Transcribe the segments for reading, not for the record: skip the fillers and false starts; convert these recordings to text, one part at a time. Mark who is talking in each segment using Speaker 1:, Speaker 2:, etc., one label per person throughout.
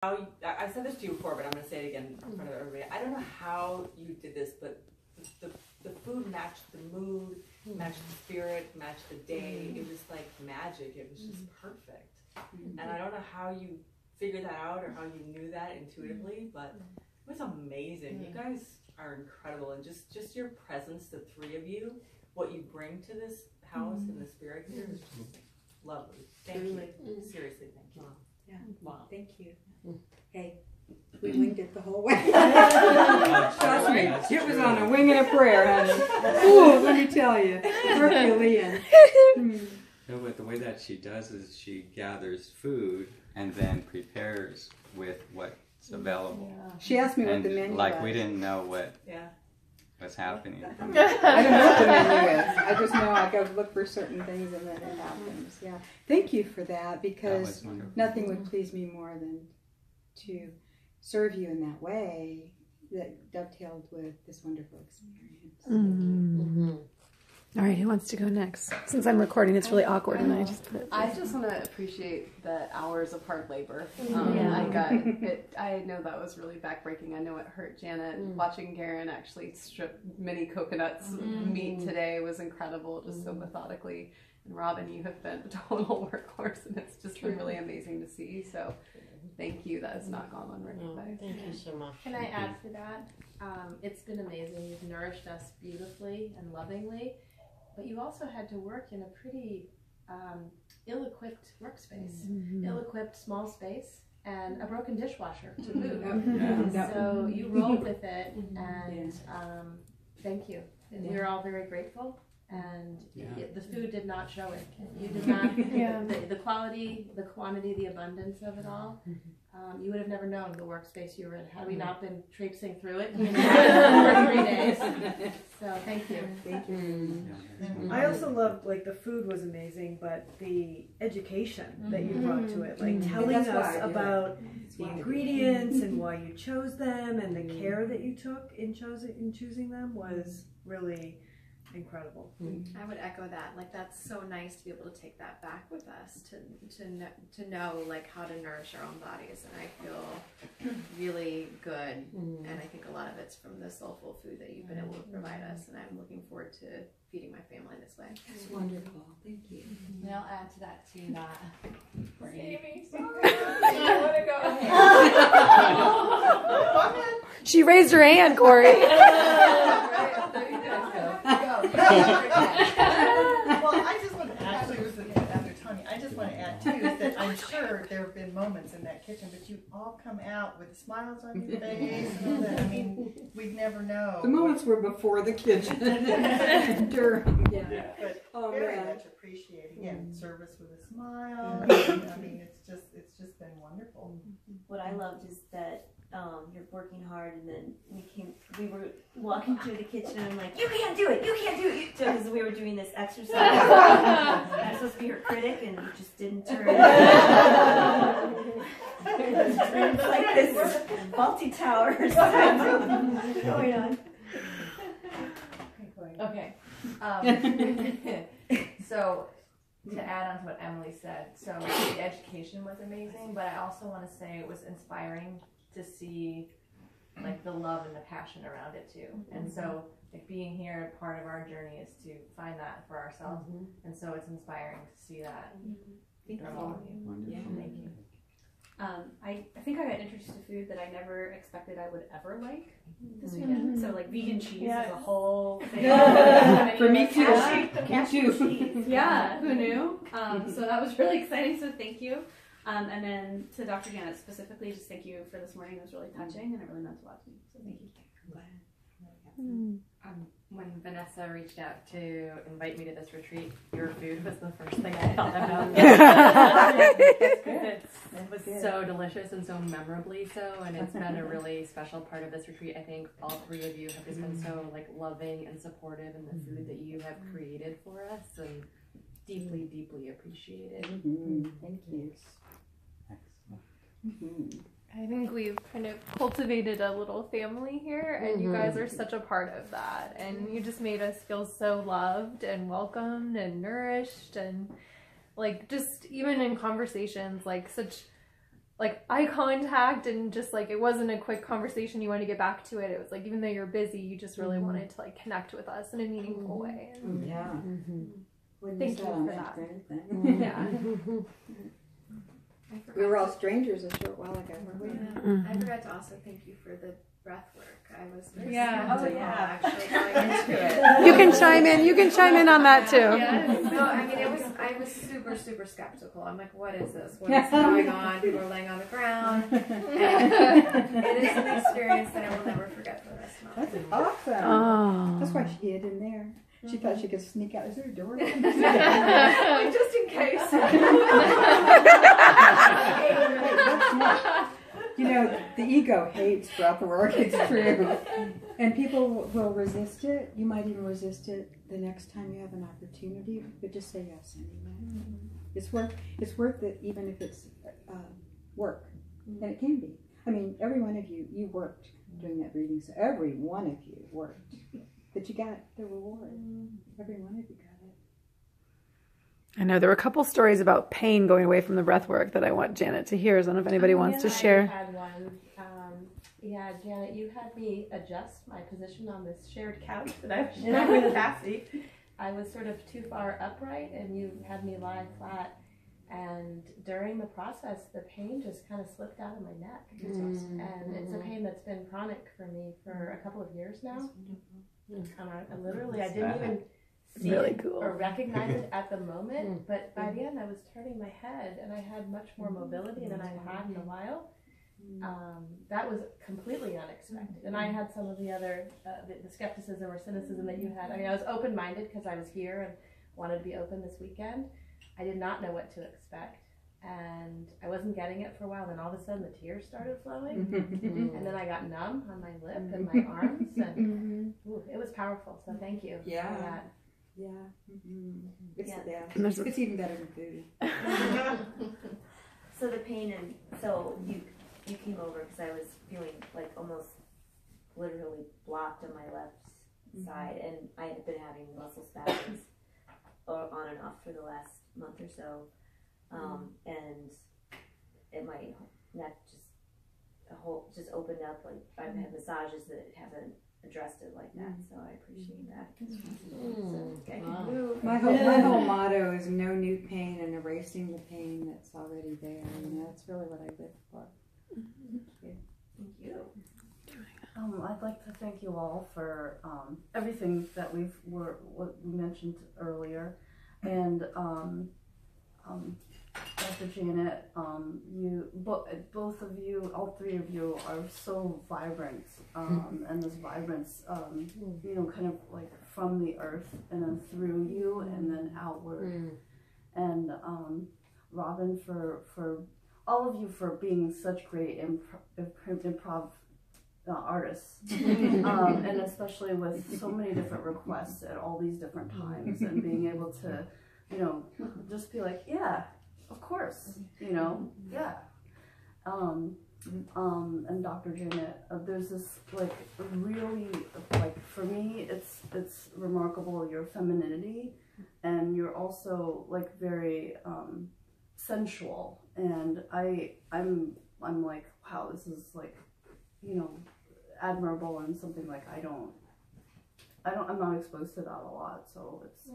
Speaker 1: I said this to you before, but I'm going to say it again in front of everybody. I don't know how you did this, but the food matched the mood, matched the spirit, matched the day. It was like magic. It was just perfect. And I don't know how you figured that out or how you knew that intuitively, but it was amazing. You guys are incredible, and just your presence, the three of you, what you bring to this house and the spirit here is just lovely. Thank you. Seriously, thank you.
Speaker 2: Yeah. Wow. Thank you. Hey, we winged it the whole way. Trust me, it was on a wing and a prayer, honey. Ooh, let me tell you, Herculean.
Speaker 3: No, but the way that she does is she gathers food and then prepares with what's available.
Speaker 2: Yeah. She asked me what the menu
Speaker 3: was.
Speaker 2: was.
Speaker 3: We didn't know what was happening.
Speaker 2: I don't know what the menu is. I just know I go look for certain things and then it happens. Yeah. Thank you for that, because nothing would please me more than to serve you in that way that dovetailed with this wonderful experience.
Speaker 4: All right, who wants to go next? Since I'm recording, it's really awkward, and I just
Speaker 5: want to appreciate the hours of hard labor.
Speaker 4: Yeah.
Speaker 5: I got it. I know that was really backbreaking. I know it hurt Janet. Watching Garen actually strip mini coconuts meat today was incredible, just so methodically. And Robin, you have been a total workhorse, and it's just been really amazing to see. So thank you. That has not gone unrecognized.
Speaker 6: Thank you so much.
Speaker 7: Can I add to that? It's been amazing. You've nourished us beautifully and lovingly. But you also had to work in a pretty ill-equipped workspace, ill-equipped small space, and a broken dishwasher to boot. So you rolled with it, and thank you. And we're all very grateful. And the food did not show it. You did not. The quality, the quantity, the abundance of it all. You would have never known the workspace you were in had we not been traipsing through it for 3 days. So thank you.
Speaker 2: Thank you.
Speaker 8: I also loved, like, the food was amazing, but the education that you brought to it, like telling us about the ingredients and why you chose them and the care that you took in choosing them was really incredible.
Speaker 9: I would echo that. Like, that's so nice to be able to take that back with us, to know like how to nourish our own bodies, and I feel really good. And I think a lot of it's from the soulful food that you've been able to provide us, and I'm looking forward to feeding my family this way.
Speaker 2: That's wonderful. Thank you.
Speaker 10: And I'll add to that too.
Speaker 9: Amy, sorry. I want to go ahead.
Speaker 4: She raised her hand, Corey.
Speaker 9: There you go.
Speaker 11: Well, I just want to actually, after Tanya, I just want to add too is that I'm sure there have been moments in that kitchen, but you all come out with smiles on your face and all that. I mean, we'd never know.
Speaker 2: The moments were before the kitchen. During,
Speaker 11: but very much appreciated. Again, service with a smile. I mean, it's just been wonderful.
Speaker 12: What I loved is that you're working hard, and then we were walking through the kitchen, and I'm like, you can't do it, because we were doing this exercise. I'm supposed to be her critic, and you just didn't turn. It's like this faulty tower or something going on.
Speaker 10: Okay. So to add on to what Emily said, so the education was amazing, but I also want to say it was inspiring to see like the love and the passion around it too. And so like being here, part of our journey is to find that for ourselves. And so it's inspiring to see that from all of you.
Speaker 3: Wonderful.
Speaker 10: Thank you.
Speaker 7: I think I got introduced to food that I never expected I would ever like this weekend. So like vegan cheese is a whole thing.
Speaker 2: For me too.
Speaker 7: Cashew cheese. Yeah, who knew? So that was really exciting, so thank you. And then to Dr. Janet specifically, just thank you for this morning. It was really touching, and it really meant a lot to me. So thank you.
Speaker 10: When Vanessa reached out to invite me to this retreat, your food was the first thing I thought about. It was so delicious and so memorably so, and it's been a really special part of this retreat. I think all three of you have just been so like loving and supportive in the food that you have created for us, and deeply, deeply appreciated.
Speaker 2: Thank you.
Speaker 5: I think we've kind of cultivated a little family here, and you guys are such a part of that, and you just made us feel so loved and welcomed and nourished, and like just even in conversations, like such
Speaker 6: like eye contact, and just like it wasn't a quick conversation. You wanted to get back to it. It was like even though you're busy, you just really wanted to like connect with us in a meaningful way. And
Speaker 2: Yeah.
Speaker 6: thank you for that.
Speaker 2: Yeah. We were all strangers a short while ago, weren't we?
Speaker 9: I forgot to also thank you for the breath work. I was very
Speaker 10: skeptical
Speaker 9: actually going into it.
Speaker 4: You can chime in. You can chime in on that too.
Speaker 9: Yes. No, I mean I was super skeptical. I'm like, what is this? What is going on? People are laying on the ground. And it is an experience that I will never forget for the rest of my life.
Speaker 2: That's awesome.
Speaker 4: Oh.
Speaker 2: That's why she hid in there. She thought she could sneak out. Is there a door?
Speaker 9: Just in case.
Speaker 2: You know, the ego hates breath work. It's true. And people will resist it. You might even resist it the next time you have an opportunity, but just say yes anyway. It's worth it, even if it's work. And it can be. I mean, every one of you worked during that reading, so every one of you worked. But you got the reward. Every one of you got it.
Speaker 4: I know there were a couple stories about pain going away from the breath work that I want Janet to hear. I don't know if anybody wants to share.
Speaker 7: I had one. Yeah, Janet, you had me adjust my position on this shared couch that I was sharing with Cassie. I was sort of too far upright, and you had me lie flat. And during the process, the pain just kind of slipped out of my neck. And it's a pain that's been chronic for me for a couple of years now. And I literally, I didn't even see
Speaker 4: really
Speaker 7: it
Speaker 4: cool.
Speaker 7: or recognize it at the moment, but by the end I was turning my head and I had much more mobility than I had in a while. That was completely unexpected. And I had some of the other, the skepticism or cynicism that you had. I mean, I was open-minded because I was here and wanted to be open this weekend. I did not know what to expect. And I wasn't getting it for a while. Then all of a sudden the tears started flowing. And then I got numb on my lip and my arms. And it was powerful. So thank you for that.
Speaker 2: Yeah. It's even better than food.
Speaker 12: So the pain, and so you came over because I was feeling like almost literally blocked on my left side, and I had been having muscle spasms on and off for the last month or so. And my neck just opened up. Like I've had massages that haven't addressed it like that, so I appreciate that.
Speaker 2: My whole motto is no new pain and erasing the pain that's already there. And that's really what I live for.
Speaker 12: Thank you.
Speaker 13: I'd like to thank you all for everything that what we mentioned earlier, and Dr. Janet, both of you, all three of you, are so vibrant, and this vibrance, kind of like from the earth and then through you and then outward. And Robin, for all of you for being such great improv artists, and especially with so many different requests at all these different times, and being able to, just be like, yeah, of course, yeah. And Dr. Janet, there's this like really, like for me, it's remarkable your femininity, and you're also like very sensual, and I'm like, wow, this is like, admirable, and something like I'm not exposed to that a lot, so it's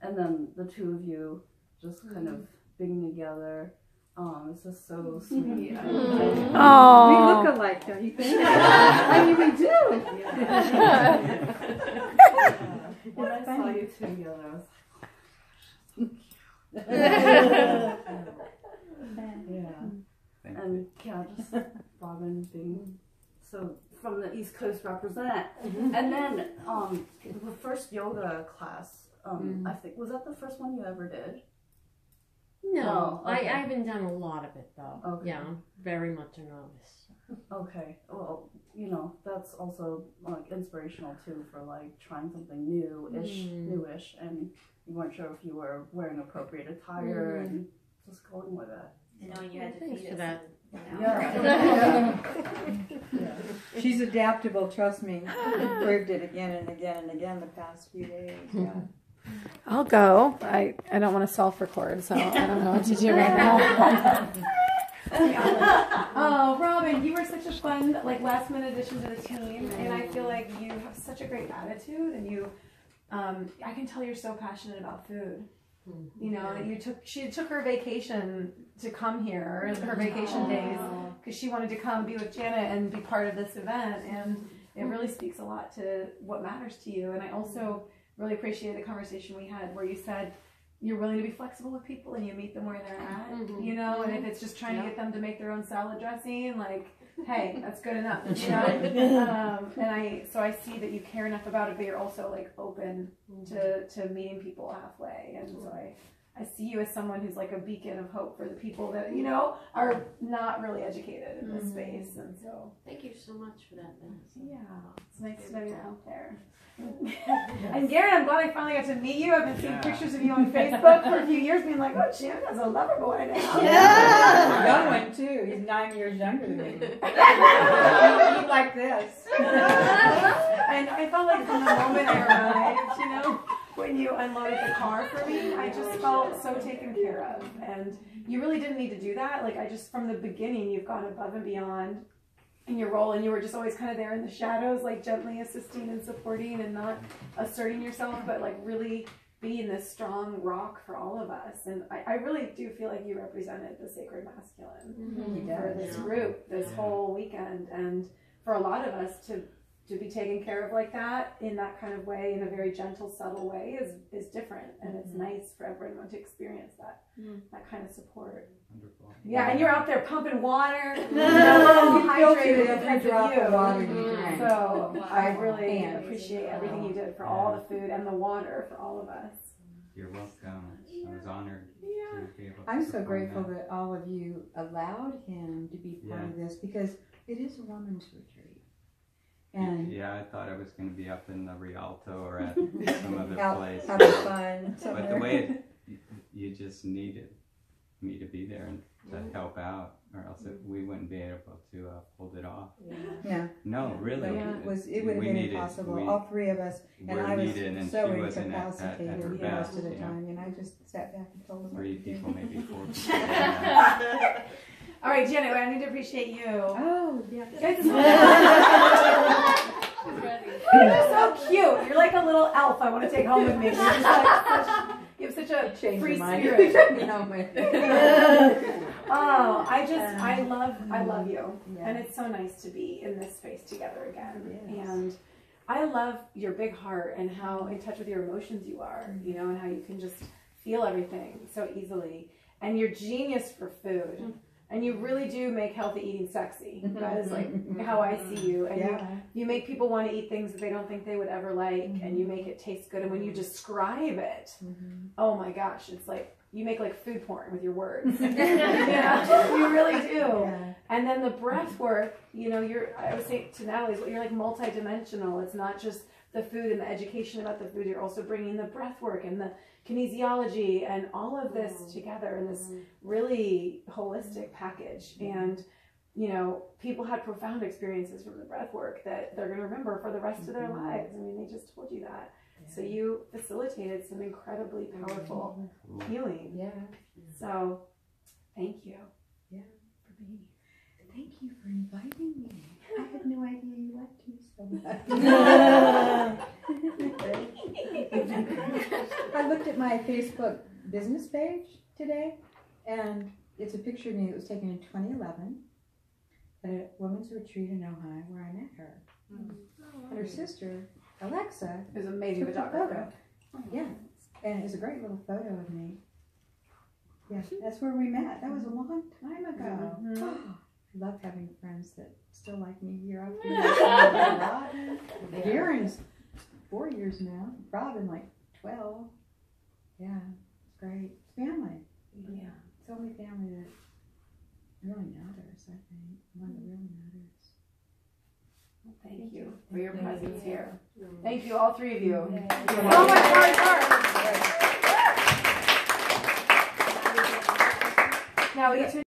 Speaker 13: and then the two of you just kind of being together, it's just so sweet.
Speaker 2: We look alike, don't you think? I mean, we do.
Speaker 13: When I saw you two together, I was and just Robin being so from the East Coast represent, and then the first yoga class, I think, was that the first one you ever did?
Speaker 14: No,
Speaker 13: okay.
Speaker 14: I haven't done a lot of it though.
Speaker 13: Okay.
Speaker 14: Yeah, I'm very much a novice.
Speaker 13: Okay, well, that's also like inspirational too for like trying something newish, and you weren't sure if you were wearing appropriate attire and just going with it.
Speaker 12: And knowing you had to
Speaker 14: Thanks
Speaker 12: feed
Speaker 14: for
Speaker 12: us.
Speaker 14: that.
Speaker 2: She's adaptable, trust me. We've proved it again and again and again the past few days. Yeah.
Speaker 4: I'll go. I don't want to self-record, so I don't know what to do right now.
Speaker 5: Oh, Robin, you were such a fun, like, last minute addition to the team, and I feel like you have such a great attitude, and you, I can tell you're so passionate about food. You know, she took her vacation to come here, her vacation days, because she wanted to come be with Janet and be part of this event, and it really speaks a lot to what matters to you. And I also really appreciate the conversation we had where you said you're willing to be flexible with people and you meet them where they're at, you know, and if it's just trying to get them to make their own salad dressing, like, hey, that's good enough, you know. So I see that you care enough about it, but you're also like open to meeting people halfway, and so I see you as someone who's like a beacon of hope for the people that, you know, are not really educated in this space. And so
Speaker 14: thank you so much for that, Vanessa.
Speaker 5: Yeah, it's nice to know you're out there. And Garen, I'm glad I finally got to meet you. I've been seeing pictures of you on Facebook for a few years, being like, oh, Janet has a lover boy now.
Speaker 2: Yeah, young one too. He's 9 years younger than me. He's like this.
Speaker 5: And I felt like from the moment I arrived, you know, when you unloaded the car for me, I just felt so taken care of. And you really didn't need to do that. Like, I just, from the beginning, you've gone above and beyond in your role, and you were just always kind of there in the shadows, like gently assisting and supporting and not asserting yourself, but like really being this strong rock for all of us. And I really do feel like you represented the sacred masculine for this group this whole weekend. And for a lot of us to be taken care of like that, in that kind of way, in a very gentle, subtle way, is different. And it's nice for everyone to experience that kind of support.
Speaker 3: Wonderful.
Speaker 5: Yeah, and you're out there pumping water,
Speaker 2: hydrated
Speaker 5: because
Speaker 2: drop
Speaker 5: of
Speaker 2: of water
Speaker 5: you.
Speaker 2: you drink.
Speaker 5: So I really appreciate everything you did for all the food and the water for all of us.
Speaker 3: You're welcome. I was honored to be able to
Speaker 2: I'm so
Speaker 3: perform
Speaker 2: grateful
Speaker 3: that.
Speaker 2: that all of you allowed him to be part of this, because it is a woman's retreat. And
Speaker 3: yeah, I thought I was going to be up in the Rialto or at some other place.
Speaker 2: Having fun.
Speaker 3: But the way you just needed me to be there and to help out, or else we wouldn't be able to pull it off.
Speaker 2: Yeah.
Speaker 3: No, really.
Speaker 2: It would have been impossible. All three of us, and I was so incapacitated the rest of the time, and I just sat back and told him.
Speaker 3: 3 people, maybe 4 people.
Speaker 5: All right, Janet, I need to appreciate you.
Speaker 2: Oh, yeah.
Speaker 5: You're so cute. You're like a little elf I want to take home with me. You're just like you have such a free spirit. Oh, I love you. Yeah. And it's so nice to be in this space together again. Yes. And I love your big heart and how in touch with your emotions you are, you know, and how you can just feel everything so easily. And your genius for food. And you really do make healthy eating sexy. That is like how I see you. And you make people want to eat things that they don't think they would ever like, and you make it taste good. And when you describe it, oh my gosh, it's like you make like food porn with your words. Yeah, you really do. Yeah. And then the breath work, you know, I was saying to Natalie, you're like multidimensional. It's not just the food and the education about the food. You're also bringing the breath work and the kinesiology and all of this together in this really holistic package. And, you know, people had profound experiences from the breath work that they're going to remember for the rest of their lives. I mean, they just told you that. So you facilitated some incredibly powerful healing. Yeah. So thank you. Yeah. For being here.
Speaker 2: Thank you for inviting me. I had no idea you liked me so much. I looked at my Facebook business page today, and it's a picture of me that was taken in 2011 at a women's retreat in Ojai where I met her. And her sister, Alexa,
Speaker 5: is an amazing
Speaker 2: took a photo. Yeah, and it's a great little photo of me. Yeah, that's where we met. That was a long time ago. I love having friends that still like me year after year. Garen's 4 years now. Robin like 12. Yeah, it's great. It's family. Yeah, it's only family that really matters. I think one that really matters.
Speaker 5: Well, thank you for your presence here. Thank you, all three of you. So much hard work. Now we get to